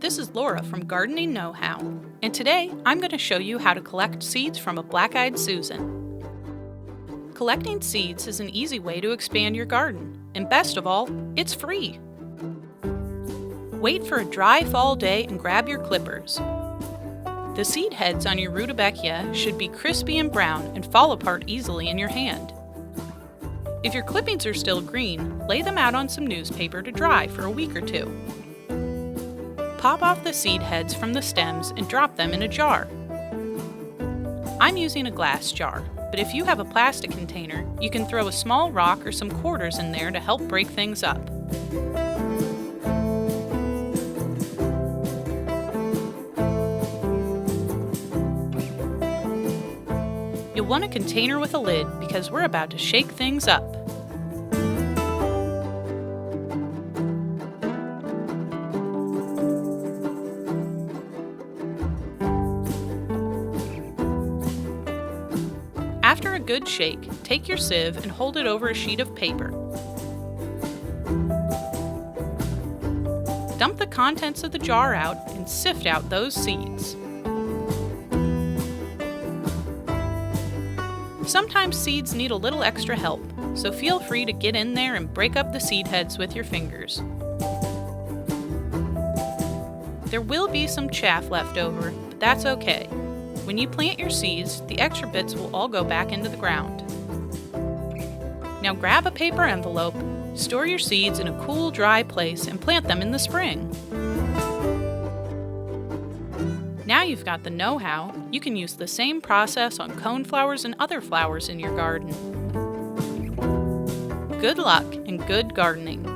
This is Laura from Gardening Know-How, and today I'm going to show you how to collect seeds from a black-eyed Susan. Collecting seeds is an easy way to expand your garden, and best of all, it's free. Wait for a dry fall day and grab your clippers. The seed heads on your rutabaga should be crispy and brown and fall apart easily in your hand. If your clippings are still green, lay them out on some newspaper to dry for a week or two. Pop off the seed heads from the stems and drop them in a jar. I'm using a glass jar, but if you have a plastic container, you can throw a small rock or some quarters in there to help break things up. You'll want a container with a lid because we're about to shake things up. After a good shake, take your sieve and hold it over a sheet of paper. Dump the contents of the jar out and sift out those seeds. Sometimes seeds need a little extra help, so feel free to get in there and break up the seed heads with your fingers. There will be some chaff left over, but that's okay. When you plant your seeds, the extra bits will all go back into the ground. Now grab a paper envelope, store your seeds in a cool, dry place, and plant them in the spring. Now you've got the know-how, you can use the same process on coneflowers and other flowers in your garden. Good luck and good gardening!